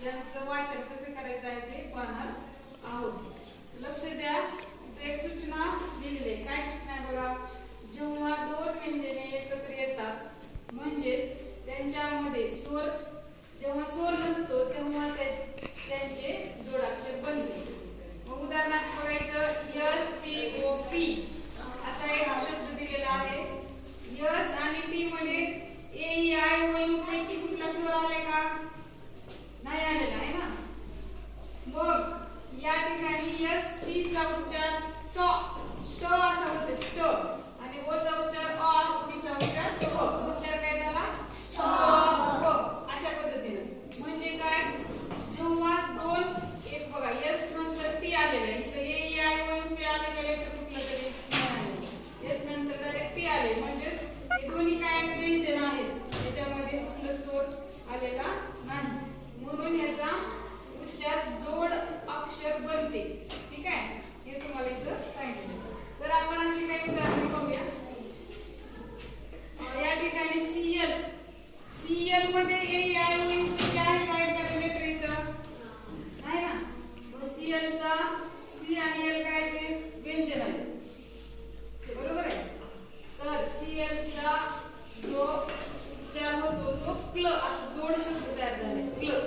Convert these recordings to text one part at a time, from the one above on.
यांचं वाचन कसं करायचं आहे ते पाहणार आहोत. लक्ष द्या, एक सूचना दिलेली आहे. काय सूचना आहे बघा? जेव्हा दोन व्यंजने एकत्र येतात म्हणजेच त्यांच्यामध्ये स्वर जेव्हा स्वर नसतो तेव्हा त्यांचे जोडाक्षर बनते. मग उदाहरणार्थ बघायचं, यस टी ओ पी असा एक शब्द दिलेला आहे. यस आणि टी मध्ये ए ई आय ओ यू पैकी कुठला स्वर आलाय का? नाही आलेला आहे ना. मग या ठिकाणी यस टी चा उच्चार स्ट स्ट असा होतो, स्ट, आणि ओ चा उच्चार अ, पी चा उच्चार प. उच्चार काय झाला? स्ट प. अशा पद्धतीने म्हणजे काय? जेव्हा दोन एक बघा यस नंतर टी आलेला आहे, इथे A E I O U P आले का लेटर कुठलं तरी नाही आले. यस नंतर डायरेक्ट टी आले म्हणजे हे दोन्ही काय व्यंजन आहेत, त्याच्यामध्ये कुठलं स्वर आलेला नाही, म्हणून याचा उच्चार जोड अक्षर बनते. ठीक आहे, हे तुम्हाला इथं सांगितलं. तर आपण अशी काही उदाहरणे पाहूया. या ठिकाणी सीएल सीएल मध्ये ए आय ओ यू पी आहे काय एखादं लेटर इथं नाही ना. मग सीएल चा सी आणि एल काय ते व्यंजन आहे, बरोबर आहे. तर सीएल चा जो उच्चार होतो तो क्ल, असं जोड शब्द तयार झाले क्ल.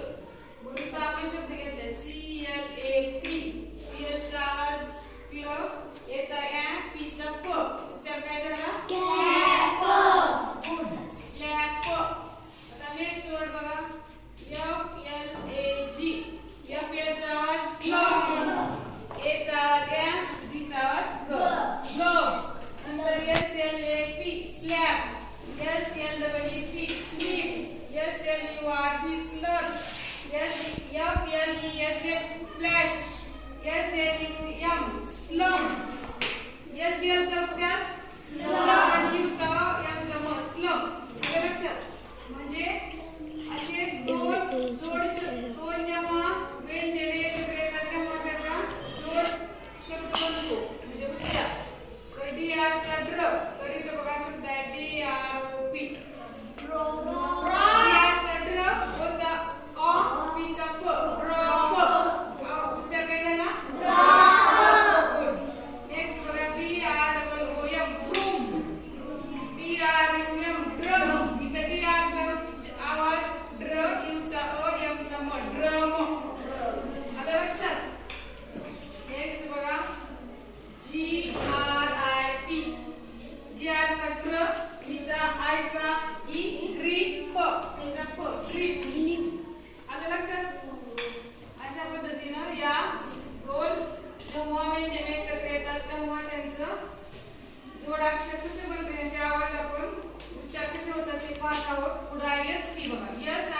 म्हणून इथं आपण शब्द घेतले C L A P. CL चा आवाज क्ल, ए चा ऍ, पी चा प. उच्चार काय झाला? कॅप. Good, clap. आता नेक्स्ट वर्ड बघा, F L A G. F L चा आवाज फ्ल, ए चा आवाज ऍ, जी चा आवाज ग, ग्लोब. नंतर S L A P slap, S L double E P sleep, S L U R P slur, S F L E S H flash, S L U M slum. S L चा उच्चार slum आणि you चा यांचा म slum. सगळं लक्षात. म्हणजे असे दोन जोड शब्द, दोन जेव्हा व्यंजने एकत्र येतात तेव्हा त्याचा जोड शब्द बनतो म्हणजे उच्चार. तर डी आर चा ड्र, तर इथं बघा शब्द आहे D R O P. D R चा ड्र, ओ चा अ, पी चा प, ड्रॉप. उच्चार काय झाला? ड्रॉप. नेक्स्ट बघा D R double O M ड्रूम, D R U M drum. इथं डी आर चा आवाज ड्र, यू चा अ, एम चा म, ड्रम. आलं लक्षात? नेक्स्ट बघा G R I P. G R चा ग्र, ई चा आय चा ई, ग्रीप, ई चा प, ग्रीप. आलं लक्षात? अशा पद्धतीनं या दोन जेव्हा व्यंजने एकत्र येतात तेव्हा त्यांचं जोडाक्षर कसे बनते, त्यांचे आवाज आपण उच्चार कसे होतात ते पाहत आहोत. पुढे एस टी बघा, एस